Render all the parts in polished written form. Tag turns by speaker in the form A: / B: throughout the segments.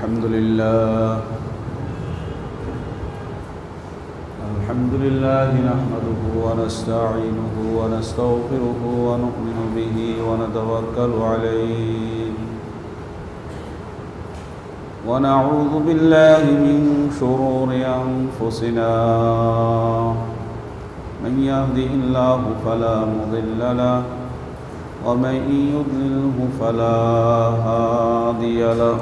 A: الحمد لله نحمده ونستعينه ونستغفره ونؤمن به ونتوكل عليه ونعوذ بالله من شرور أنفسنا من يهده الله فلا مضل له ومن يضلله فلا هادي له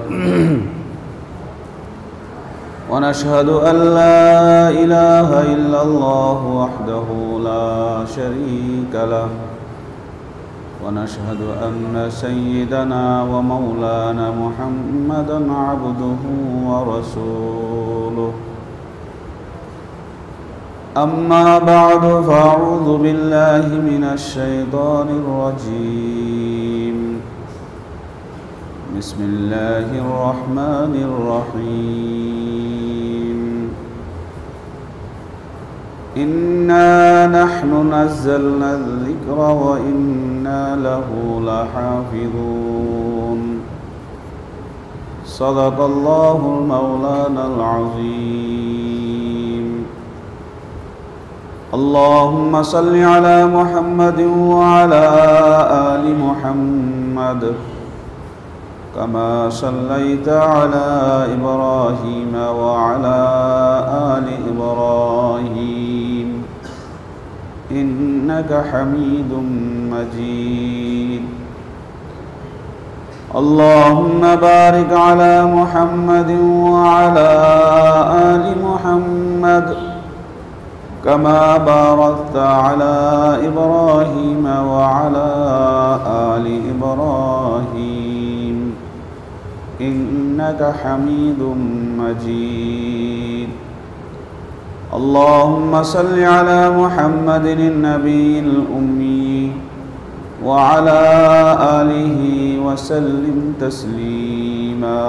A: ونشهد أن لا إله إلا الله وحده لا شريك له ونشهد أن سيدنا ومولانا محمدا عبده ورسوله أما بعد فأعوذ بالله من الشيطان الرجيم بسم الله الرحمن الرحيم إنا نحن نزلنا الذكر وإنا له لحافظون صدق الله المولانا العظيم اللهم صل على محمد وعلى آل محمد كما صليت على إبراهيم وعلى آل إبراهيم إنك حميد مجيد اللهم بارك على محمد وعلى آل محمد كما باركت على إبراهيم وعلى آل إبراهيم إنك حميد مجيد اللهم صل على محمد النبي الأمي وعلى آله وسلم تسليما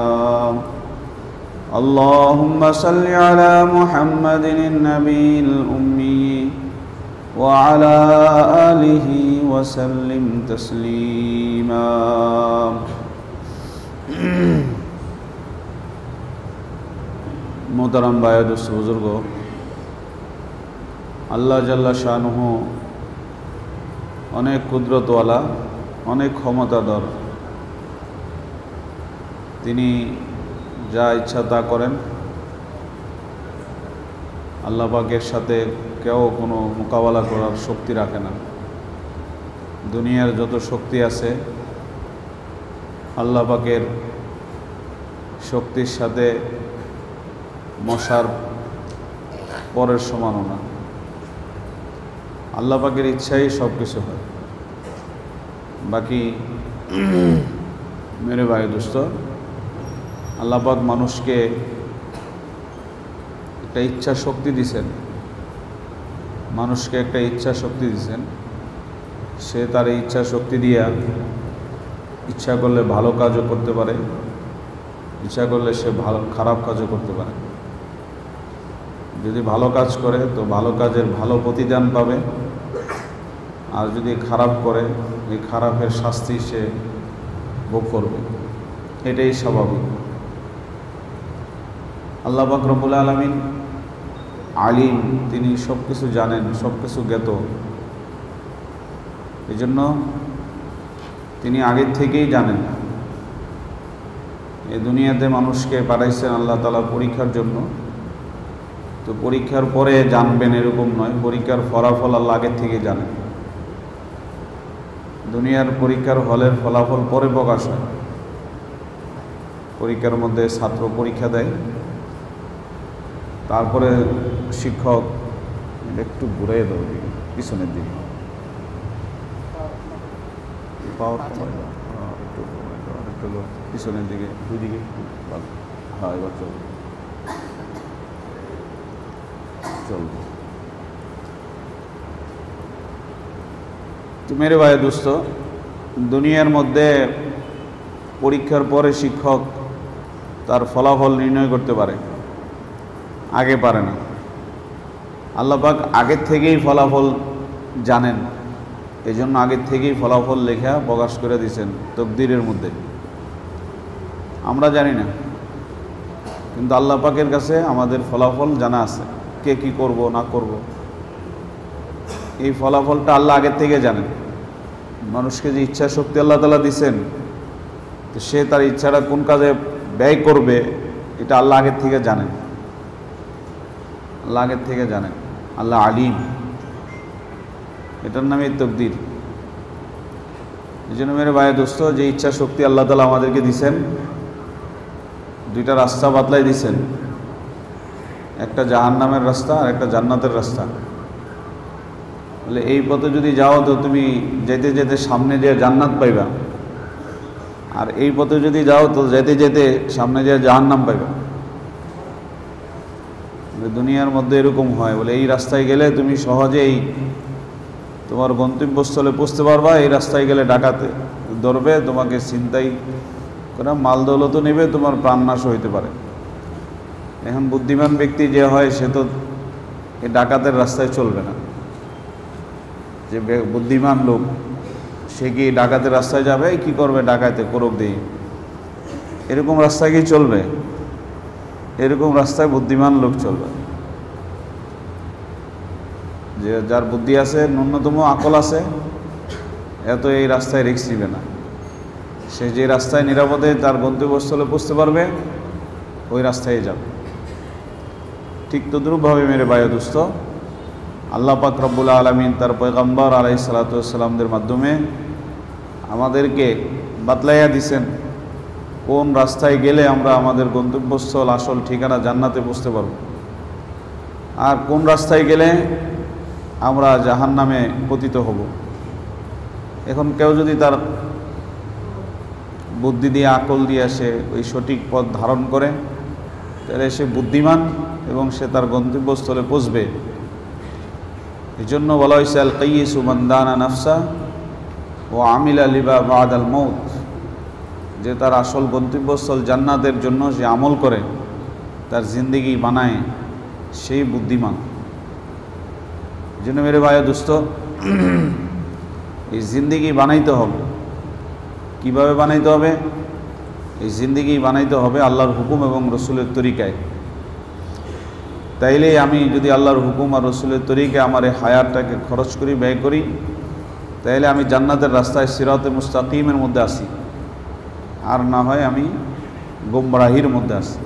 A: اللهم صل على محمد النبي الأمي وعلى آله وسلم تسليما मोहतरम भाई दोस्त बुजुर्गो আল্লাহ জাল্লা শানুহু অনেক কুদরতওয়ালা অনেক ক্ষমতাধর তিনি যা ইচ্ছা তা করেন আল্লাহ পাকের সাথে কেউ কোনো মোকাবেলা করার শক্তি রাখে না দুনিয়ার যত শক্তি আছে আল্লাহ পাকের শক্তির সাথে মশার পরের সমানও না আল্লাহ পাকের ইচ্ছাই সব কিছু হয় বাকি মেরে ভাই দোস্ত আল্লাহ পাক মানুষকে একটা ইচ্ছা শক্তি দিয়েছেন মানুষকে একটা ইচ্ছা শক্তি দিয়েছেন সে তার এই ইচ্ছা শক্তি দিয়া ইচ্ছা করলে ভালো কাজও করতে পারে ইচ্ছা করলে সে ভালো খারাপ কাজও করতে পারে যদি ভালো কাজ করে তো ভালো কাজের ভালো প্রতিদান পাবে আর যদি খারাপ করে এই খারাপের শাস্তি সে ভোগ করবে এটাই স্বাভাবিক আল্লাহ পাক রব্বুল আলামিন আলিম তিনি সব কিছু জানেন সব কিছু জ্ঞাত এই জন্য তিনি আগের থেকেই জানেন এই দুনিয়াতে মানুষকে পাঠাইছেন আল্লাহ তাআলা পরীক্ষার জন্য তো পরীক্ষার পরে জানবেন এরকম নয় পরীক্ষার ফলাফল আল্লাহ আগের থেকে জানেন দুনিয়ার পরীক্ষার হলের ফলাফল পরে প্রকাশ হয় পরীক্ষার মধ্যে ছাত্র পরীক্ষা দেয় তারপরে শিক্ষক একটু ঘুরে দাও পিছনের দিকে একটু পিছনের দিকে দুই দিকে হ্যাঁ এবার চলবে তো মেরে ভাই দোস্ত দুনিয়ার মধ্যে পরীক্ষার পরে শিক্ষক তার ফলাফল নির্ণয় করতে পারে আগে পারে না আল্লাহ পাক আগের থেকেই ফলাফল জানেন এই জন্য আগের থেকেই ফলাফল লেখা প্রকাশ করে দিয়েছেন তকদিরের মধ্যে আমরা জানি না কিন্তু আল্লাহ পাকের কাছে আমাদের ফলাফল জানা আছে, কে কি করব না করব। এই ফলাফলটা আল্লাহ আগের থেকে জানেন। মানুষকে যে ইচ্ছা শক্তি আল্লাহ তাআলা দিয়েছেন, তো সে তার ইচ্ছাটা কোন কাজে ব্যয় করবে এটা আল্লাহ আগের থেকে জানেন। আল্লাহ আগের থেকে জানেন, আল্লাহ আলিম, এটার নামই তকদির। এই জন্য মেরে ভাই দোস্ত, যে ইচ্ছা শক্তি আল্লাহ তাআলা আমাদেরকে দিয়েছেন, দুইটা রাস্তা বাতলাই দিয়েছেন, একটা জাহান্নামের রাস্তা আর একটা জান্নাতের রাস্তা। বলে এই পথে যদি যাও তো তুমি যেতে যেতে সামনে যে জান্নাত পাইবা, আর এই পথে যদি যাও তো যেতে যেতে সামনে যে জাহান্নাম পাইবা। দুনিয়ার মধ্যে এরকম হয়, বলে এই রাস্তায় গেলে তুমি সহজেই তোমার গন্তব্যস্থলে পৌঁছতে পারবা, এই রাস্তায় গেলে ডাকাতে ধরবে, তোমাকে ছিনতাই করে মাল দৌলতও নেবে, তোমার প্রাণনাশ হইতে পারে। এখন বুদ্ধিমান ব্যক্তি যে হয় সে তো এই ডাকাতের রাস্তায় চলবে না। যে বুদ্ধিমান লোক সে কি ডাকাতের রাস্তায় যাবে, কি করবে, ডাকাতে করুক দিয়ে, এরকম রাস্তায় কি চলবে? এরকম রাস্তায় বুদ্ধিমান লোক চলবে। যে যার বুদ্ধি আছে, ন্যূনতম আকল আছে, এত এই রাস্তায় রিস্ক নিবে না। সে যে রাস্তায় নিরাপদে তার গন্তব্যস্থলে পৌঁছতে পারবে ওই রাস্তায় যাবে। ঠিক তদ্রূপভাবে মেরে ভাই দোস্ত, আল্লাহ পাক রব্বুল আলামিন তার পয়গম্বর আলাইহিস সালাতু ওয়াস সালামদের মাধ্যমে আমাদেরকে বাতলাইয়া দিছেন কোন রাস্তায় গেলে আমরা আমাদের গন্তব্যস্থল আসল ঠিকানা জান্নাতে পৌঁছতে পারব, আর কোন রাস্তায় গেলে আমরা জাহান্নামে পতিত হব। এখন কেউ যদি তার বুদ্ধি দিয়ে আকল দিয়ে সে ওই সঠিক পথ ধারণ করে, তাহলে সে বুদ্ধিমান এবং সে তার গন্তব্যস্থলে পৌঁছবে। এই জন্য বলা হয়েছে আল কাইয়িসু মান দানা নাফসা ও আমিলা লিমা বাদাল মউত, যে তার আসল গন্তব্যস্থল জান্নাতের জন্য যে আমল করে, তার জিন্দেগি বানায়, সেই বুদ্ধিমান। এই জন্য মেরে ভাই দোস্ত, এই জিন্দেগি বানাইতে হবে। কিভাবে বানাইতে হবে? এই জিন্দেগি বানাইতে হবে আল্লাহর হুকুম এবং রসুলের তরিকায়। তাইলে আমি যদি আল্লাহর হুকুম আর রসুলের তরিকায় আমার এই হায়াতটাকে খরচ করি, ব্যয় করি, তাইলে আমি জান্নাতের রাস্তায় সিরাতে মুস্তাকিমের মধ্যে আসি, আর না হয় আমি গোমরাহির মধ্যে আসি।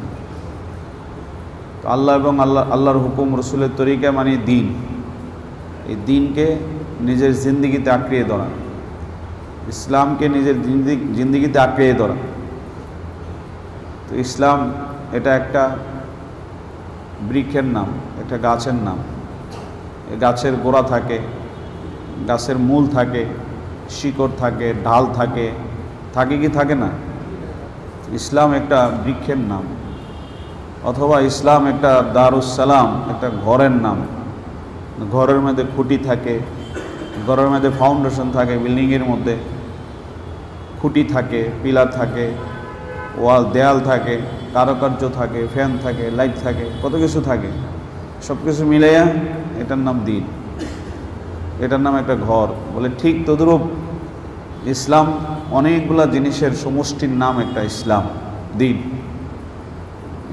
A: তো আল্লাহ এবং আল্লাহর হুকুম রসুলের তরিকা মানে দিন, এই দিনকে নিজের জিন্দিগিতে আঁকড়িয়ে ধরা, ইসলামকে নিজের জিন্দিগিতে আঁকড়িয়ে ধরা। তো ইসলাম এটা একটা বৃক্ষের নাম, একটা গাছের নাম। এই গাছের গোড়া থাকে, গাছের মূল থাকে, শিকড় থাকে, ঢাল থাকে, থাকে কি থাকে না? ইসলাম একটা বৃক্ষের নাম, অথবা ইসলাম একটা দারুসালাম, একটা ঘরের নাম। ঘরের মধ্যে খুঁটি থাকে, ঘরের মধ্যে ফাউন্ডেশন থাকে, বিল্ডিংয়ের মধ্যে খুঁটি থাকে, পিলার থাকে, ওয়াল দেয়াল থাকে, কারুকার্য থাকে, ফ্যান থাকে, লাইট থাকে, কত কিছু থাকে। সব কিছু মিলাইয়া এটার নাম দিন, এটার নাম একটা ঘর। বলে ঠিক তদ্রূপ ইসলাম অনেকগুলা জিনিসের সমষ্টির নাম একটা ইসলাম, দিন।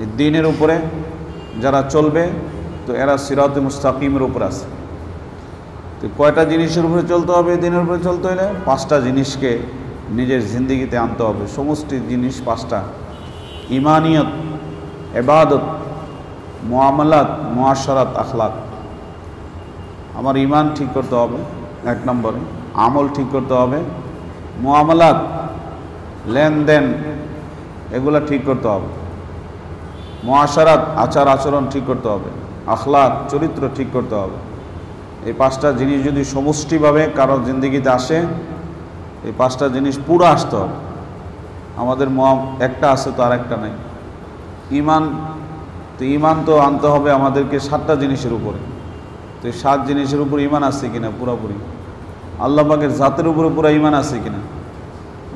A: এই দিনের উপরে যারা চলবে তো এরা সিরাতে মুস্তাকিমের উপর আছে। তো কয়টা জিনিসের উপরে চলতে হবে? দিনের উপরে চলতে হলে 5টা জিনিসকে নিজের জিন্দিগিতে আনতে হবে। সমষ্টি জিনিস 5টা: ইমানিয়ত, ইবাদত, মুআমালাত, মুআশারাত, আখলাক। আমার ইমান ঠিক করতে হবে 1 নম্বরে, আমল ঠিক করতে হবে, মুআমালাত লেনদেন এগুলা ঠিক করতে হবে, মুআশারাত আচার আচরণ ঠিক করতে হবে, আখলাক চরিত্র ঠিক করতে হবে। এই 5টা জিনিস যদি সমষ্টিভাবে কারোর জিন্দিগিতে আসে, এই 5টা জিনিস পুরো আসতে হবে। আমাদের একটা আছে তো আর একটা নাই। ইমান, তো ইমান তো আনতে হবে আমাদেরকে 7টা জিনিসের উপরে। তো এই 7 জিনিসের উপর ইমান আছে কিনা পুরোপুরি? আল্লাহ পাকের জাতের উপরে পুরো ইমান আছে কিনা?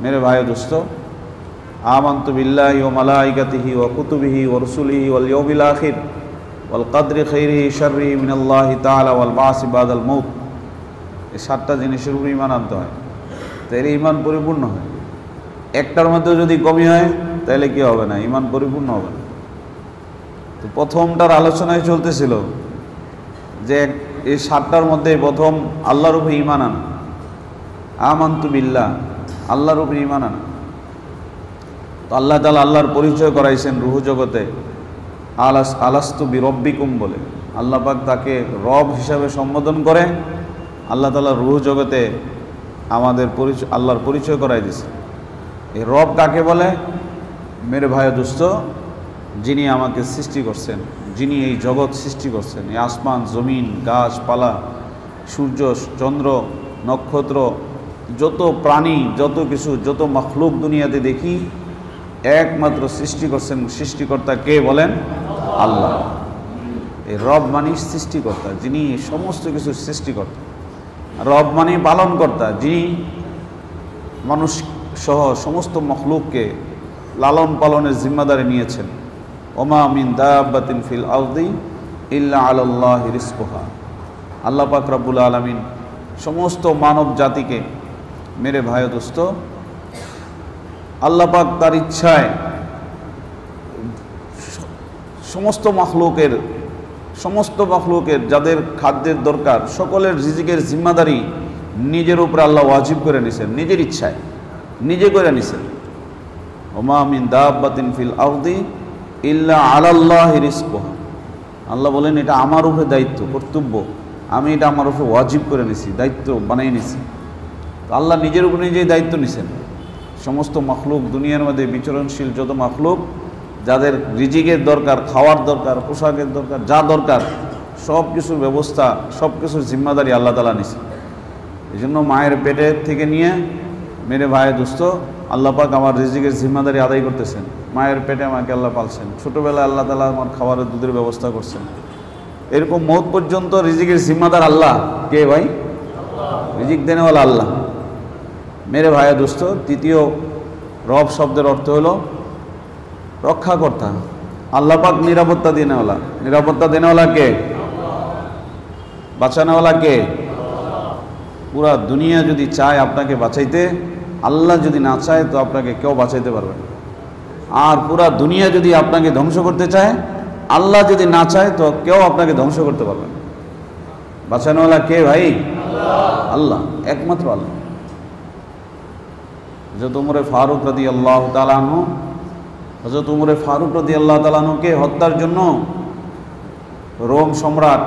A: মেরে ভাই দোস্ত, আমানতু বিল্লাহি ওয়া মালাইকাতিহি ওয়া কুতুবিহি ওয়া রুসুলিহি ওয়াল ইয়াউমিল আখির ওয়াল কদরি খাইরিহি শাররিহি মিনাল্লাহি তাআলা ওয়াল বাসি বাদাল মউত। এই 7টা জিনিসের উপর ইমান আনতে হয়, তাহলে ইমান পরিপূর্ণ হয়। একটার মধ্যে যদি কমি হয় তাহলে কি হবে না? ইমান পরিপূর্ণ হবে না। তো প্রথমটার আলোচনায় চলতেছিল যে এই 7টার মধ্যে প্রথম আল্লাহর উপরে ঈমান আনা, আমানতু বিল্লাহ, আল্লাহর উপরে ঈমান আনা। তো আল্লাহ তাআলা আল্লাহর পরিচয় করাইছেন রূহ জগতে, আলাস্তু বিরব্বিকুম বলে। আল্লাহ পাক তাকে রব হিসাবে সম্বোধন করে আল্লাহ তাআলা রূহ জগতে আমাদের পরিচয়, আল্লাহর পরিচয় করাই দিয়েছে। এই রব কাকে বলে? মেরে ভাই দোস্ত, যিনি আমাকে সৃষ্টি করছেন, যিনি এই জগৎ সৃষ্টি করছেন, এই আসমান জমিন গাছপালা সূর্য চন্দ্র নক্ষত্র যত প্রাণী যত কিছু যত মখলুক দুনিয়াতে দেখি, একমাত্র সৃষ্টি করছেন সৃষ্টিকর্তা কে বলেন? আল্লাহ। এই রব মানে সৃষ্টিকর্তা, যিনি সমস্ত কিছুর সৃষ্টিকর্তা। রব মানে পালনকর্তা, যিনি মানুষ সহ সমস্ত মখলুককে লালন পালনের জিম্মাদারি নিয়েছেন। ওমা মিন দাব্বাতিন ফিল আরদি ইল্লা আলাল্লাহি রিজকুহা। আল্লাহ পাক রব্বুল আলামিন সমস্ত মানব জাতিকে, মেরে ভাই দোস্ত, আল্লাহ পাক তার ইচ্ছায় সমস্ত মখলুকের যাদের খাদ্যের দরকার সকলের রিজিকের জিম্মাদারি নিজের উপরে আল্লাহ ওয়াজিব করে নিছেন, নিজের ইচ্ছায় নিজে করে নিছেন। ওমা মিন দাব্বাতিন ফিল আরদি ইল্লা আলাল্লাহি রিজকুহা। আল্লাহ বলেন এটা আমার উপরে দায়িত্ব, কর্তব্য, আমি এটা আমার উপরে ওয়াজিব করে নিছি, দায়িত্ব বানিয়ে নিছি। তো আল্লাহ নিজের উপরে নিজেই দায়িত্ব নিছেন। সমস্ত মখলুক দুনিয়ার মধ্যে বিচরণশীল যত মখলুক যাদের রিজিকের দরকার, খাওয়ার দরকার, পোশাকের দরকার, যা দরকার সব কিছুর ব্যবস্থা, সব কিছুর জিম্মাদারি আল্লাহ তাআলা নিছেন। এই জন্য মায়ের পেটের থেকে নিয়ে মেরে ভাই দোস্ত আল্লাহ পাক আমার রিজিকের জিম্মাদারি আদায় করতেছেন। মায়ের পেটে আমাকে আল্লাহ পালছেন, ছোটোবেলায় আল্লাহ তাআলা আমার খাবারের দুধের ব্যবস্থা করছেন। এরকম মৌত পর্যন্ত রিজিকের জিম্মাদার আল্লাহ কে ভাই? রিজিক দেনেওয়ালা আল্লাহ। মেরে ভাই দোস্ত, তৃতীয় রব শব্দের অর্থ হলো রক্ষাকর্তা। আল্লাহ পাক নিরাপত্তা দেনেওয়ালা। নিরাপত্তা দেনেওয়ালা কে? বাঁচানোওয়ালা কে? পুরা দুনিয়া যদি চায় আপনাকে বাঁচাইতে, আল্লাহ যদি না চায় তো আপনাকে কেউ বাঁচাইতে পারবে না। আর পুরা দুনিয়া যদি আপনাকে ধ্বংস করতে চায়, আল্লাহ যদি না চায় তো কেউ আপনাকে ধ্বংস করতে পারবে না। বাঁচানোওয়ালা কে ভাই? আল্লাহ, একমাত্র আল্লাহ। হযরত উমরে ফারুক রাদিয়াল্লাহু তাআলা আনহু, হযরত উমরে ফারুক রাদিয়াল্লাহু তাআলা আনহুকে হত্যার জন্য রোম সম্রাট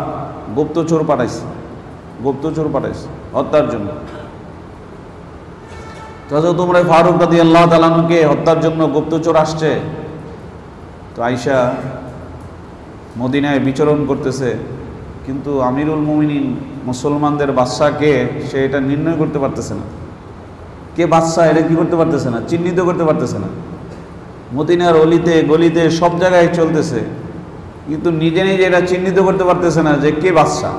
A: গুপ্তচর পাঠাইছে হত্যার জন্য। হযরত উমরে ফারুক রাদিয়াল্লাহু তাআলা আনহুকে হত্যার জন্য গুপ্তচর আসছে। তো আয়েশা মদিনায় বিচরণ করতেছে, কিন্তু আমিরুল মুমিনিন মুসলমানদের বাদশা কে সে এটা নির্ণয় করতে পারতেছে না। কে বাদশা এটা কি করতে পারতেছে না, চিহ্নিত করতে পারতেছে না। মদিনার অলিতে গলিতে সব জায়গায় চলতেছে, কিন্তু নিজে নিজে এটা চিহ্নিত করতে পারতেছে না যে কে বাদশা।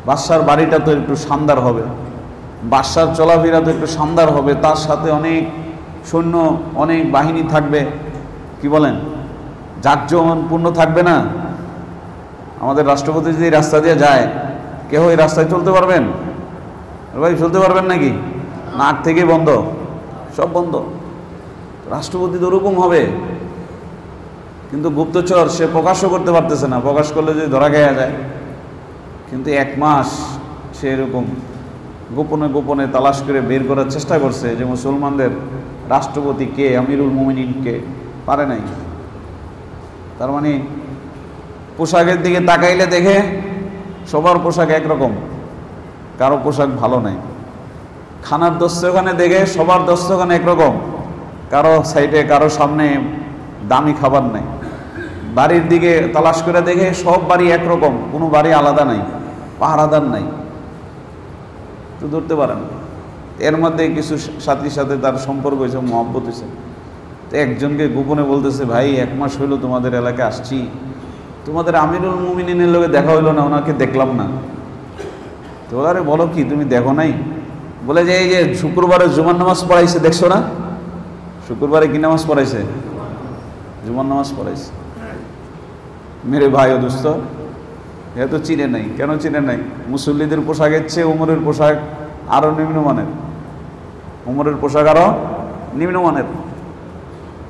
A: বাদশার বাড়িটা তো একটু শানদার হবে, বাদশার চলাফেরা তো একটু শানদার হবে, তার সাথে অনেক সৈন্য অনেক বাহিনী থাকবে, কি বলেন, জাঁকজমকপূর্ণ থাকবে না? আমাদের রাষ্ট্রপতি যদি রাস্তা দিয়ে যায়, কেউ এই রাস্তায় চলতে পারবেন ভাই? চলতে পারবেন নাকি? নাক থেকে বন্ধ, সব বন্ধ। রাষ্ট্রপতি তো ওরকম হবে, কিন্তু গুপ্তচর সে প্রকাশও করতে পারতেছে না, প্রকাশ করলে যদি ধরা খেয়ে যায়। কিন্তু 1 মাস সে এরকম গোপনে গোপনে তালাশ করে বের করার চেষ্টা করছে যে মুসলমানদের রাষ্ট্রপতি কে, আমিরুল মুমিনিন কে, পারে নাই। তার মানে পোশাকের দিকে তাকাইলে দেখে সবার পোশাক একরকম, কারো পোশাক ভালো নাই। খানার দস্তরখানে দেখে সবার দস্তরখানে একরকম, কারো সাইডে কারো সামনে দামি খাবার নাই। বাড়ির দিকে তালাশ করে দেখে সব বাড়ি একরকম, কোনো বাড়ি আলাদা নাই, পাহারাদার নাই, তো ধরতে পারেন। এর মধ্যে কিছু সাথীর সাথে তার সম্পর্ক হয়েছে, মহব্বত হয়েছে। তো একজনকে গোপনে বলতেছে, ভাই 1 মাস হইলো তোমাদের এলাকায় আসছি, তোমাদের আমিরুল মুমিনিনের লোকে দেখা হইলো না, ওনাকে দেখলাম না। তো আরে বলো কি, তুমি দেখো নাই? বলে যে এই যে শুক্রবারে জুমার নামাজ পড়াইছে, দেখছো না? শুক্রবারে কি নামাজ পড়াইছে? জুমার নামাজ পড়াইছে। মেরে ভাই ও দোস্ত, এ তো চিনে নাই। কেন চিনে নাই? মুসল্লিদের পোশাকের চেয়ে উমরের পোশাক আরো নিম্নমানের। উমরের পোশাক আরো নিম্নমানের।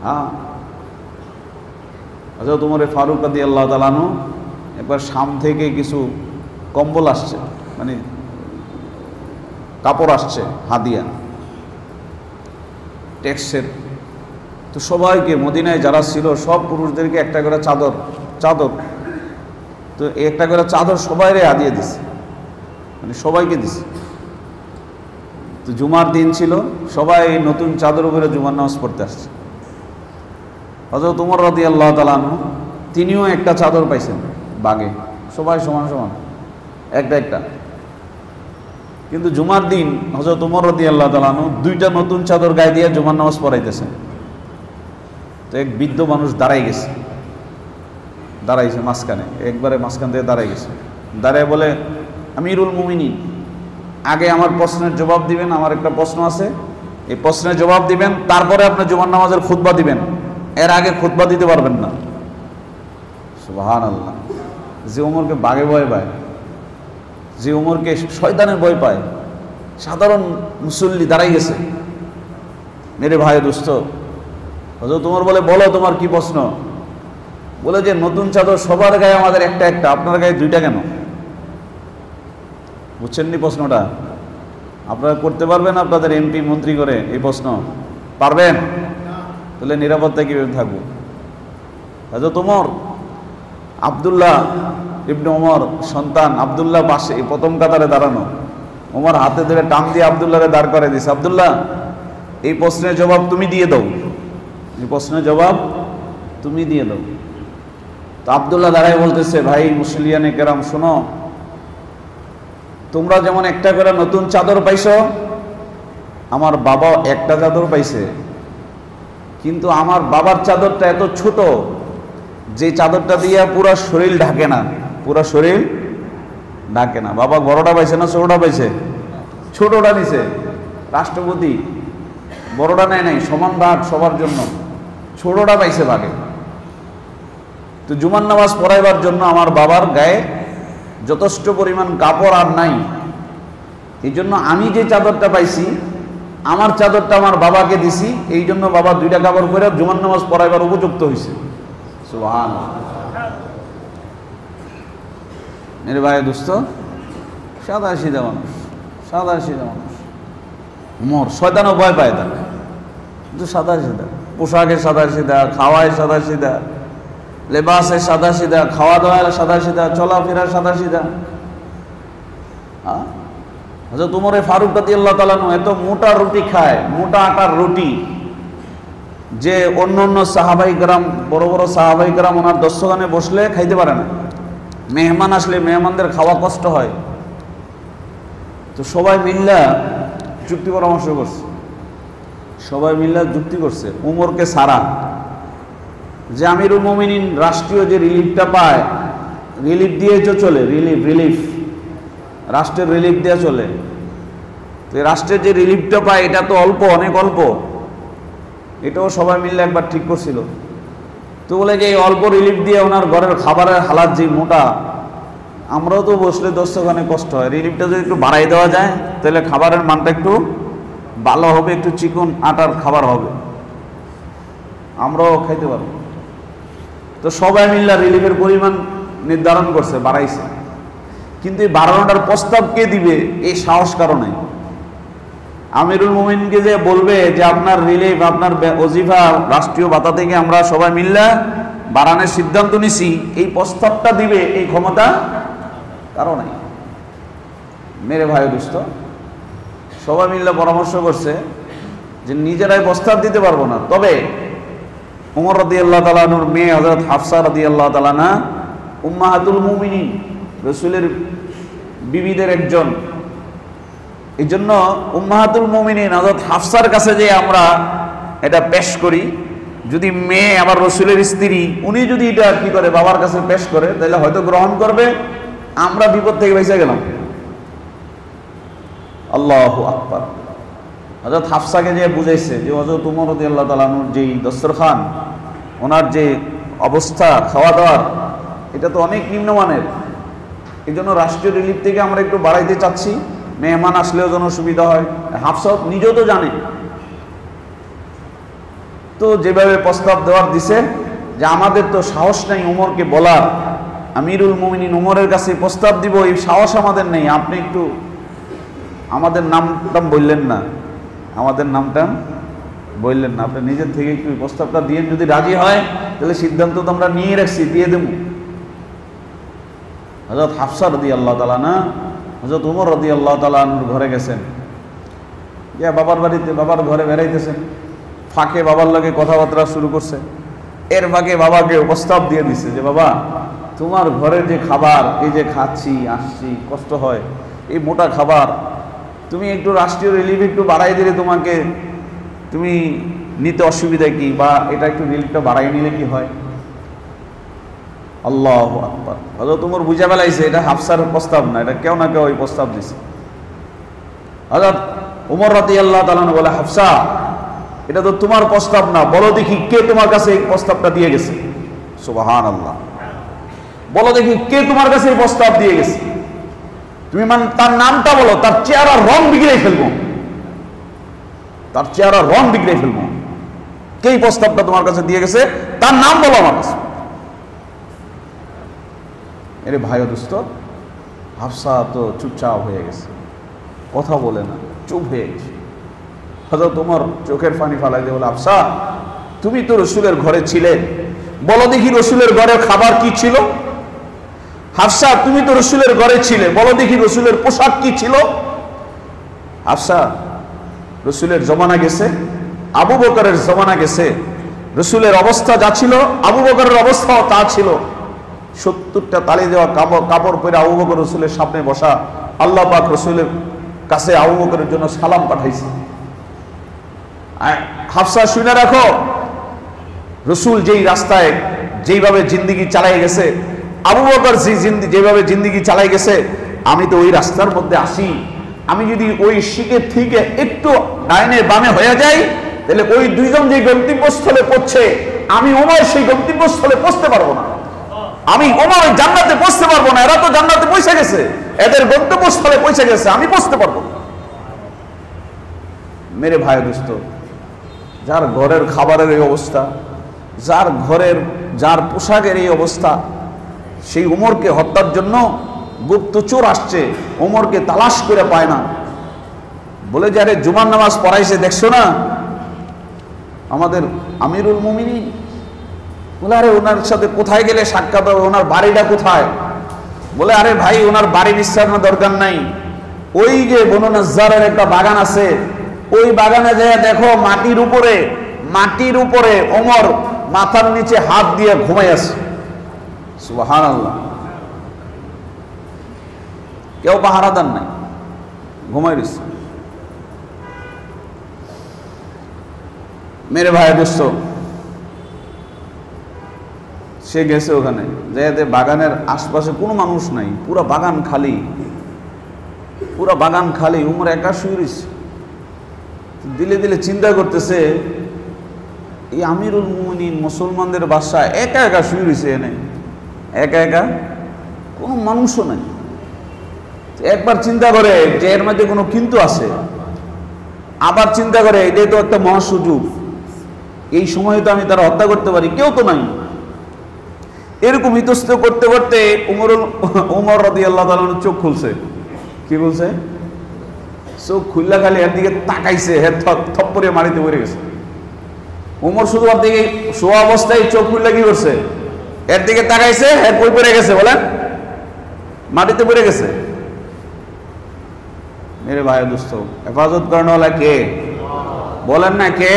A: হ্যাঁ, হযরত ওমর ফারুক রাদিয়াল্লাহু তাআলা আনহু একবার শাম থেকে কিছু কম্বল আসছে, মানে কাপড় আসছে হাদিয়া ট্যাক্সের। তো সবাইকে মদিনায় যারা ছিল সব পুরুষদেরকে একটা করে চাদর, তো একটা করে চাদর সবাইরে হাদিয়া দিছে, মানে সবাইকে দিছে। তো জুমার দিন ছিল, সবাই নতুন চাদর উপরে জুমার নামাজ পড়তে আসছে। হযরত ওমর রাদিয়াল্লাহু তাআলা আনহু তিনিও একটা চাদর পাইছেন বাগে, সবাই সমান সমান একটা। কিন্তু জুমার দিন হযরত ওমর রাদিয়াল্লাহু তাআলা আনহু দুইটা নতুন চাদর গায়ে দিয়ে জুমার নামাজ পড়াইতেছেন। তো এক বৃদ্ধ মানুষ দাঁড়াইছে মাঝখানে, একবারে মাঝখান থেকে দাঁড়ায় বলে, আমিরুল মুমিনিন, আগে আমার প্রশ্নের জবাব দিবেন, আমার একটা প্রশ্ন আছে, এই প্রশ্নের জবাব দিবেন, তারপরে আপনি জুমার নামাজের খুতবা দিবেন, এর আগে খুতবা দিতে পারবেন না। সুবহানাল্লাহ। যে ওমরকে বাগে ভয় পায়, যে ওমরকে শয়তানের ভয় পায়, সাধারণ মুসল্লি দাঁড়াই গেছে। মেরে ভাই দোস্ত, হযরত ওমর বলে, বলো তোমার কি প্রশ্ন? বলে যে নতুন চাদর সবার গায়ে আমাদের একটা, আপনার গায়ে দুইটা কেন? বুঝছেননি প্রশ্নটা? আপনারা করতে পারবেন আপনাদের এমপি মন্ত্রী করে এই প্রশ্ন? পারবেন? তাহলে নিরাপত্তা কীভাবে থাকবো? হযরত ওমর, আব্দুল্লাহ ইবনে ওমর সন্তান আব্দুল্লাহ পাশে প্রথম কাতারে দাঁড়ানো, ওমর হাতে ধরে টান দিয়ে আব্দুল্লাহরে দাঁড় করে দিছে, আব্দুল্লাহ এই প্রশ্নের জবাব তুমি দিয়ে দাও, এই প্রশ্নের জবাব তুমি দিয়ে দাও। তো আব্দুল্লাহ দাঁড়ায় বলতেছে, ভাই মুসলিয়ানে কেরাম শোনো, তোমরা যেমন একটা করে নতুন চাদর পাইছো, আমার বাবা একটা চাদর পাইছে, কিন্তু আমার বাবার চাদরটা এত ছোট যে চাদরটা দিয়ে পুরো শরীর ঢাকে না। বাবা বড়টা পাইছে না ছোটটা পাইছে? ছোটটা নিছে। রাষ্ট্রপতি বড়টা নেয় নাই, সমান ভাগ সবার জন্য, ছোটটা পাইছে ভাগে। তো জুমার নামাজ পড়াইবার জন্য আমার বাবার গায়ে যথেষ্ট পরিমাণ কাপড় আর নাই, এই জন্য আমি যে চাদরটা পাইছি, আমার চাদরটা আমার বাবাকে দিছি, এই জন্য বাবা দুইটা কাপড় করে জুমার নামাজ পড়াইবার উপযুক্ত হয়েছে। সুবহানাল্লাহ। মেরে ভাই দোস্ত, সাদা সিধা মানুষ। ওমর শয়তানও ভয় পায় তার, কিন্তু সাদা সিধা, পোশাকে সাদা সিধা, খাওয়ায় সাদা সিধা, লেবাসে সাদা সিধা, খাওয়া দাওয়ায় সাদা সিধা, চলাফেরা সাদা সিধা। হযরত ওমর ফারুক রাদিয়াল্লাহু তাআলা আনহু এত মোটা রুটি খায়, মোটা আটার রুটি, যে অন্য সাহাবাই কেরাম, বড় বড় সাহাবাই কেরাম ওনার দস্তখানে বসলে খাইতে পারে না। মেহমান আসলে মেহমানদের খাওয়া কষ্ট হয়। তো সবাই মিল্লা যুক্তি করছে উমরকে সারা, যে আমিরুল মুমিনিন রাষ্ট্রীয় যে রিলিফটা পায়, রিলিফ দিয়ে তো চলে, রিলিফ রাষ্ট্রের রিলিফ দেওয়া চলে। তো রাষ্ট্রের যে রিলিফটা পায় এটা তো অল্প, অনেক অল্প, এটাও সবাই মিললে একবার ঠিক করছিল। তো বলে যে এই অল্প রিলিফ দিয়ে ওনার ঘরের খাবারের হালাত যে মোটা, আমরাও তো বসলে দস্তখানে কষ্ট হয়, রিলিফটা যদি একটু বাড়াই দেওয়া যায় তাহলে খাবারের মানটা একটু ভালো হবে, একটু চিকন আটার খাবার হবে, আমরাও খাইতে পারবো। তো সবাই মিল্লা রিলিফের পরিমাণ নির্ধারণ করছে, বাড়াইছে। কিন্তু এই বাড়ানোটার প্রস্তাব কে দিবে, এই সাহস কারণে আমিরুল মুমিনকে যে বলবে যে আপনার রিলিফ, আপনার ওজিফা, রাষ্ট্রীয় ভাতা থেকে আমরা সবাই মিল্লা বাড়ানোর সিদ্ধান্ত নিছি, এই প্রস্তাবটা দিবে এই ক্ষমতা কারো নাই। মেরে ভাই দোস্ত, সবাই মিল্লা পরামর্শ করছে যে নিজেরাই প্রস্তাব দিতে পারবো না, তবে ওমর রাদিয়াল্লাহু তাআলা আনহুর মেয়ে হযরত হাফসা রাদিয়াল্লাহু তাআলা আনহা উম্মাহাতুল মুমিনিন, রাসূলের বিবিদের একজন, এই জন্য উম্মাহাতুল মুমিনিন হযরত হাফসার কাছে যে আমরা এটা পেশ করি, যদি মেয়ে আবার রাসূলের স্ত্রী, উনি যদি এটা কি করে বাবার কাছে পেশ করে, তাহলে হয়তো গ্রহণ করবে, আমরা বিপদ থেকে বেঁচে গেলাম। আল্লাহু আকবার। হযরত হাফসাকে যে বুঝাইছে যে হযরত ওমর রাদিয়াল্লাহু তাআলা আনহুর যেই দস্তরখান, ওনার যে অবস্থা খাওয়া দাওয়ার, এটা তো অনেক নিম্নমানের, এই জন্য রাষ্ট্রীয় রিলিফ থেকে আমরা একটু বাড়াইতে চাচ্ছি, মেহমান আসলেও যেন সুবিধা হয়। হাফসা নিজেও তো জানে। তো যেভাবে প্রস্তাব দেওয়ার দিছে, যে আমাদের তো সাহস নাই উমরকে বলার, আমিরুল মুমিনিন উমরের কাছে প্রস্তাব দিব, এই সাহস আমাদের নেই। আপনি একটু আমাদের নামটা বললেন না, আমাদের নামটা বললেন না, আপনি নিজের থেকে একটু প্রস্তাবটা দিয়ে যদি রাজি হয় তাহলে সিদ্ধান্ত তো আমরা নিয়ে রাখছি, দিয়ে দেব। হযরত হাফসা রাদিয়াল্লাহু তাআলা না হযরত ওমর রাদিয়াল্লাহু তাআলা আনহুর ঘরে গেছেন, ইয়া বাবার বাড়িতে, বাবার ঘরে বেড়াইতেছেন, ফাঁকে বাবার লগে কথাবার্তা শুরু করছে। এর ফাঁকে বাবাকে প্রস্তাব দিয়ে দিছে যে বাবা, তোমার ঘরের যে খাবার, এই যে খাচ্ছি আসছি কষ্ট হয়, এই মোটা খাবার, তুমি একটু রাষ্ট্রীয় রিলিফ একটু বাড়াই দিলে তোমাকে, তুমি নিতে অসুবিধা কি, বা এটা একটু রিলিফটা বাড়াই নিলে কি হয়? আল্লাহু আকবার। হযরত ওমর বুঝা ফেলাইছে এটা হাফসার প্রস্তাব না, এটা কেউ না কেউ এই প্রস্তাব দিছে। হযরত ওমর রাদিয়াল্লাহু তাআলা বলে, হাফসা এটা তো তোমার প্রস্তাব না, বলো দেখি কে তোমার কাছে এই প্রস্তাবটা দিয়ে গেছে। সুবহানাল্লাহ। বলো দেখি কে তোমার কাছে এই প্রস্তাব দিয়ে গেছে। তুমি তার নামটা বলো, তার চেহারার রং বিগড়ে ফেলবো, তার চেহারার রং বিগড়ে ফেলবো। কে এই প্রস্তাবটা তোমার কাছে দিয়ে গেছে, তার নাম বলো আমার কাছে। এরে ভাই ও দোস্ত, হাফসা তো চুপচাপ হয়ে গেছে, কথা বলে না, চুপ হয়ে গেছে। হযরত ওমর চোখের পানি ফালাই দিয়ে বলে, হাফসা তুমি তো রসুলের ঘরে ছিলে, বলো দেখি রসুলের ঘরে খাবার কি ছিল। হাফসা তুমি তো রসুলের ঘরে ছিলে, বলো দেখি রসুলের পোশাক কি ছিল। হাফসা রসুলের জমানা গেছে, আবু বকরের জমানা গেছে, রসুলের অবস্থা যা ছিল আবু বকরের অবস্থাও তা ছিল। 70টা তালি দেওয়া কাপড় পরে আবু বকর রসুলের সামনে বসা, আল্লাহ পাক রসুলের কাছে আবু বকরের জন্য সালাম পাঠাইছে। হাফসা শুনে রাখো, রসুল যেই রাস্তায় যেইভাবে জিন্দিগি চালাই গেছে, আবু বকর যেভাবে জিন্দিগি চালাই গেছে, আমি তো ওই রাস্তার মধ্যে আসি। আমি যদি ওই শিখে থেকে একটু ডাইনে বামে হয়ে যাই, তাহলে ওই দুইজন যে গন্তব্যস্থলে পৌঁছে, আমি ওমর সেই গন্তব্যস্থলে পৌঁছতে পারবো না, আমি ওমর জান্নাতে পৌঁছতে পারবো না। এরা তো জান্নাতে পৌঁছে গেছে, এদের গন্তব্যস্থলে পৌঁছে গেছে, আমি পৌঁছতে পারবো না। মেরে ভাই দোস্ত, যার ঘরের খাবারের এই অবস্থা, যার পোশাকের এই অবস্থা, সেই ওমরকে হত্যার জন্য গুপ্তচর আসছে, ওমরকে তালাশ করে পায় না। বলে যে আরে জুমার নামাজ পড়াইছে দেখছো না আমাদের আমিরুল মুমিনিন, বলে আরে ওনার সাথে কোথায় গেলে সাক্ষাৎ হবে, ওনার বাড়িটা কোথায়? বলে আরে ভাই ওনার বাড়ি বিশ্রামের দরকার নাই, ওই যে বনু নাজ্জারের একটা বাগান আছে, ওই বাগানে যেয়ে দেখো মাটির উপরে ওমর মাথার নিচে হাত দিয়ে ঘুমাই আছে। সুবহানাল্লাহ। কেউ পাহারাদার নাই, ঘুমাই রয়েছে। মেরে ভাই দোস্ত, সে গেছে ওখানে, যে বাগানের আশপাশে কোনো মানুষ নাই, পুরো বাগান খালি, পুরো বাগান খালি। উমর একা শুয়ে রয়েছে, দিলে দিলে চিন্তা করতেছে, এই আমিরুল মুমিনিন মুসলমানদের বাদশা একা একা শুয়ে রয়েছে, এনে একা একা, কোনো মানুষও নাই। একবার চিন্তা করে যে এর মধ্যে কোনো কিন্তু আছে, আবার চিন্তা করে এটাই তো একটা মহাসুযোগ, এই সময়ে তো আমি তারা হত্যা করতে পারি, কেউ তো নাই। এরকম ইতস্ত করতে করতে উমর রাদিয়াল্লাহু তাআলা চোখ খুলছে। কি বলছে? চোখ খুললা খালি এর দিকে তাকাইছে, হ্যাঁ থপ্পরে মাটিতে পড়ে গেছে। উমর শুধু ওর দিকে শোয়া অবস্থায় চোখ খুললা কি করছে, এর দিকে তাকাইছে, হ্যাঁ কই পড়ে গেছে বলেন, মাটিতে পড়ে গেছে। মেরে ভাই দোস্ত, হেফাজত করানোওয়ালা কে? বলেন না কে?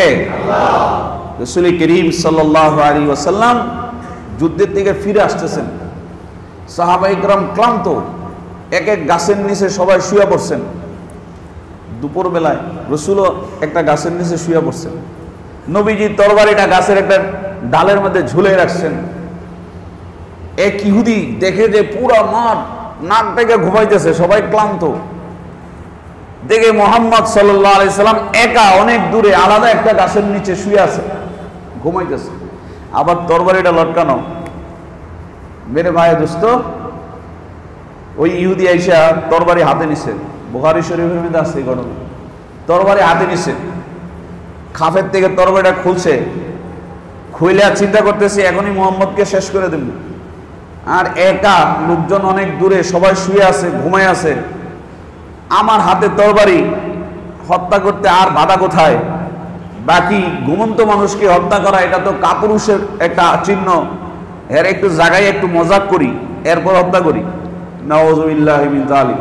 A: রাসূল করিম সাল্লাল্লাহু আলাইহি ওয়াসাল্লাম যুদ্ধের থেকে ফিরে আসতেছেন, সাহাবায়ে কেরাম ক্লান্ত, এক এক গাছের নিচে সবাই শুয়ে পড়ছেন। দুপুর বেলায় রাসূলও একটা গাছের নিচে শুয়ে পড়ছেন, নবীজি তরবারিটা গাছের একটা ডালের মধ্যে ঝুলে রাখছেন। এক ইহুদি দেখে যে পুরা মাঠ নাক ডেকে ঘুমাইতেছে, সবাই ক্লান্ত, দেখে মুহাম্মদ সাল্লাল্লাহু আলাইহি সাল্লাম একা অনেক দূরে আলাদা একটা গাছের নিচে শুয়ে আছে, ঘুমাইতেছে, আবার তরবারিটা লটকানো। মেরে ভাই দোস্ত, ওই ইহুদি আইসা তরবারি হাতে নিছে, বুখারী শরীফের মধ্যে আছে এই ঘটনা। তরবারি হাতে নিছে, খাফের থেকে তরবারিটা খুলছে, খুইলা চিন্তা করতেছি এখনই মুহাম্মদকে শেষ করে দেব, আর একা, লোকজন অনেক দূরে, সবাই শুয়ে আছে, ঘুমায় আছে, আমার হাতে তরবারি, হত্যা করতে আর বাধা কোথায়? বাকি ঘুমন্ত মানুষকে হত্যা করা এটা তো কাপুরুষের একটা চিহ্ন, এর একটু জায়গায় একটু মজাক করি, এরপর হত্যা করি। নাউযুবিল্লাহি মিন যালিক।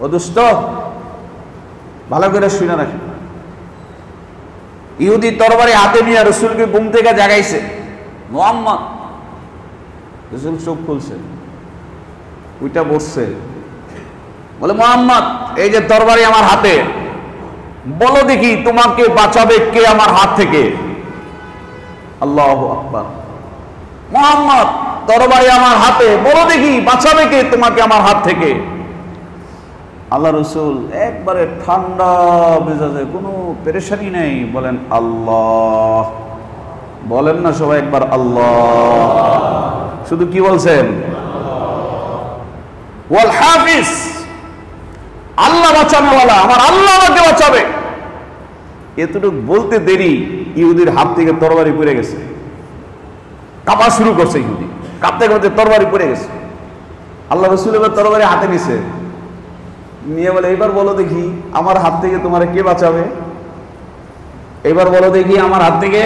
A: ও দুষ্ট, ভালো করে শুনে রাখি, ইহুদি তরবারি হাতে নিয়ে রসুলকে ঘুম থেকে জাগাইছে। মুহাম্মদ, রসুল চোখ খুলছে, ওইটা বসছে, বলে মুহাম্মদ এই যে তরবারি আমার হাতে, বলো দেখি তোমাকে বাঁচাবে কে আমার হাত থেকে? আল্লাহু আকবার। মুহাম্মদ তরবারি আমার হাতে, বলো দেখি বাঁচাবে কে তোমাকে আমার হাত থেকে? আল্লাহ রসুল একবারে ঠান্ডা মেজাজে, কোনো পেরেশানি নেই, বলেন আল্লাহ। বলেন না সবাই একবার আল্লাহ। শুধু কি বলছেন? ওয়াল হাফিজ, আল্লাহ বাঁচানোওয়ালা, আমার আল্লাহ আমাকে বাঁচাবে। এতটুকু বলতে দেরি, ইহুদির হাত থেকে তরবারি পড়ে গেছে, কাঁপা শুরু করছে ইহুদি, কাঁপতে কাঁপতে তরবারি পড়ে গেছে। আল্লাহ রসুল এবার তরবারি হাতে নিছে, নিয়ে বলে এবার বলো দেখি আমার হাত থেকে তোমারে কে বাঁচাবে? এবার বলো দেখি আমার হাত থেকে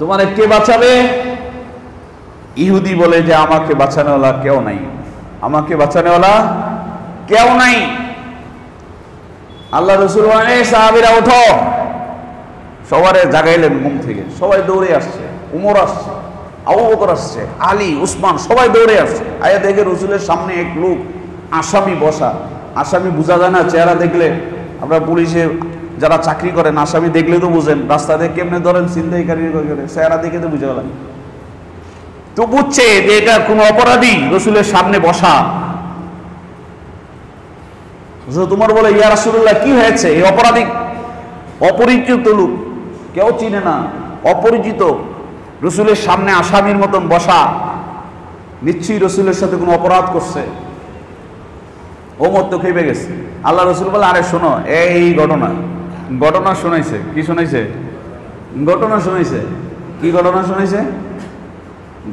A: তোমারে কে বাঁচাবে? ইহুদি বলে যে আমাকে বাঁচানোওয়ালা কেউ নাই, আমাকে বাঁচানোওয়ালা কেউ নাই। আল্লাহ রসুল বলেন এই সাহাবীরা ওঠো, সবারে জাগাইলেন ঘুম থেকে, সবাই দৌড়ে আসছে, উমর আসছে, আবু বকর আসছে, আলী, উসমান, সবাই দৌড়ে আসছে। আয়া দেখে রসুলের সামনে এক লোক আসামি বসা। আসামি বোঝা যায় না চেহারা দেখলে? আমরা পুলিশে যারা চাকরি করেন আসামি দেখলে তো বুঝেন, রাস্তা দিয়ে কেমনে ধরেন ছিনতাইকারী করে, চেহারা দেখে তো বুঝে গেলাম। তো বুঝছে যে এটা কোনো অপরাধী রসুলের সামনে বসা। তোমার বলে ইয়া রাসূলুল্লাহ কি হয়েছে? এই অপরাধী অপরিচিত লোক, কেউ চিনে না, অপরিচিত, রসুলের সামনে আসামির মতন বসা, নিশ্চয়ই রসুলের সাথে কোনো অপরাধ করছে। ওমর তো খেপে গেছে। আল্লাহ রসুল বলে আরে শোনো, এই ঘটনা শোনাইছে। কি শোনাইছে? ঘটনা শোনাইছে। কি ঘটনা শোনাইছে?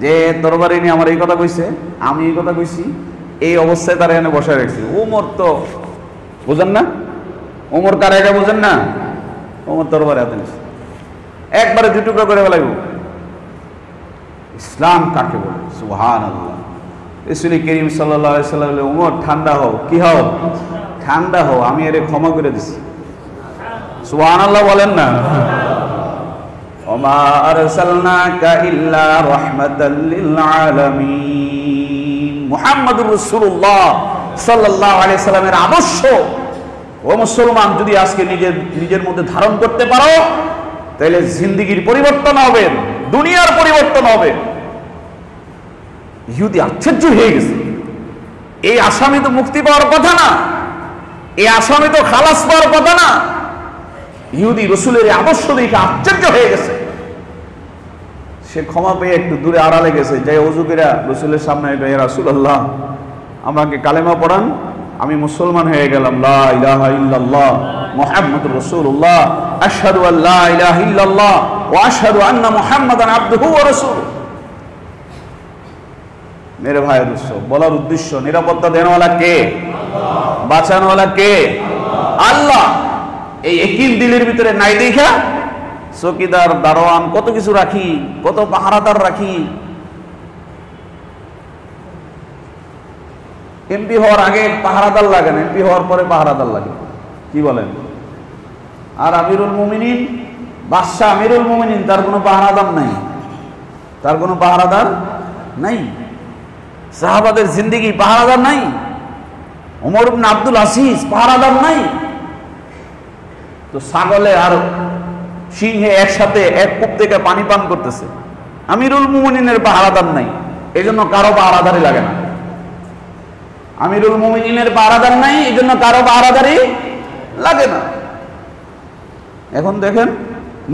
A: যে তরবারি নিয়ে আমার এই কথা কইছে, আমি এই কথা কইছি, এই অবস্থায় তারা এনে বসায় রাখছি। ওমর তো বুঝেন না, ওমর কার এটা বুঝেন না? ওমর তরবারি হাতে নিছে, একবারে দুটুকরা করে ফেলাইব। ইসলাম কাকে বলে? সুবহানাল্লাহ। রাসূল করিম সাল্লাল্লাহু আলাইহি সাল্লাম বলে ওমর ঠান্ডা হও। কি হও? ঠান্ডা হও, আমি এর ক্ষমা করে দিছি। সুবহানাল্লাহ বলেন না? ওমা আরসালনাকা ইল্লা রাহমাতাল লিল আলামিন। মুহাম্মদুর রাসূলুল্লাহ সাল্লাল্লাহু আলাইহি সাল্লামের আদর্শ ও মুসলমান যদি আজকে নিজের মধ্যে ধারণ করতে পারো, তাহলে জিন্দেগির পরিবর্তন হবে, দুনিয়ার পরিবর্তন হবে। ইহুদি আশ্চর্য হয়ে গেছে, এই আসামি তো মুক্তি পাওয়ার কথা না, এই আসামি তো খালাস পাওয়ার কথা না। ইহুদি রসুলের আদর্শ দেখে আশ্চর্য হয়ে গেছে। সে ক্ষমা পেয়ে একটু দূরে আড়ালে গেছে, যাই ওযু করে রসুলের সামনে, ইয়া রাসূলুল্লাহ আমাকে কালেমা পড়ান, আমি মুসলমান হয়ে গেলাম। লা ইলাহা ইল্লাল্লাহ মুহাম্মাদুর রাসূলুল্লাহ, আশহাদু আল্লা ইলাহা ইল্লাল্লাহ ওয়া আশহাদু আন্না মুহাম্মাদান আবদুহু ওয়া রাসূলুহু। মেরে ভাই দোস্ত, বলার উদ্দেশ্য নিরাপত্তা দেনওয়ালা কে? বাঁচানোওয়ালা কে? আল্লাহ। এই একিন দিলের ভিতরে নাই দেখা চকিদার, দারোয়ান, কত কিছু রাখি, কত পাহারাদার রাখি। এমপি হওয়ার আগে পাহারাদার লাগে না, এমপি হওয়ার পরে পাহারাদার লাগে। কি বলেন? আর আমিরুল মুমিনিন, বাদশাহ আমিরুল মুমিনিন, তার কোনো পাহারাদার নাই, তার কোনো পাহারাদার নাই। সাহাবাদের জিন্দেগি পাহারাদার নাই। ওমর ইবনে আব্দুল আজিজ পাহারাদার নাই। তো ছাগলে আর সিংহে একসাথে এক কূপ থেকে পানি পান করতেছে, আমিরুল মুমিনিনের পাহারাদার নাই, এই জন্য কারো পাহারাদারি লাগে না। আমিরুল মুমিনিনের পাহারাদার নাই, এই জন্য কারো পাহারাদারি লাগে না। এখন দেখেন,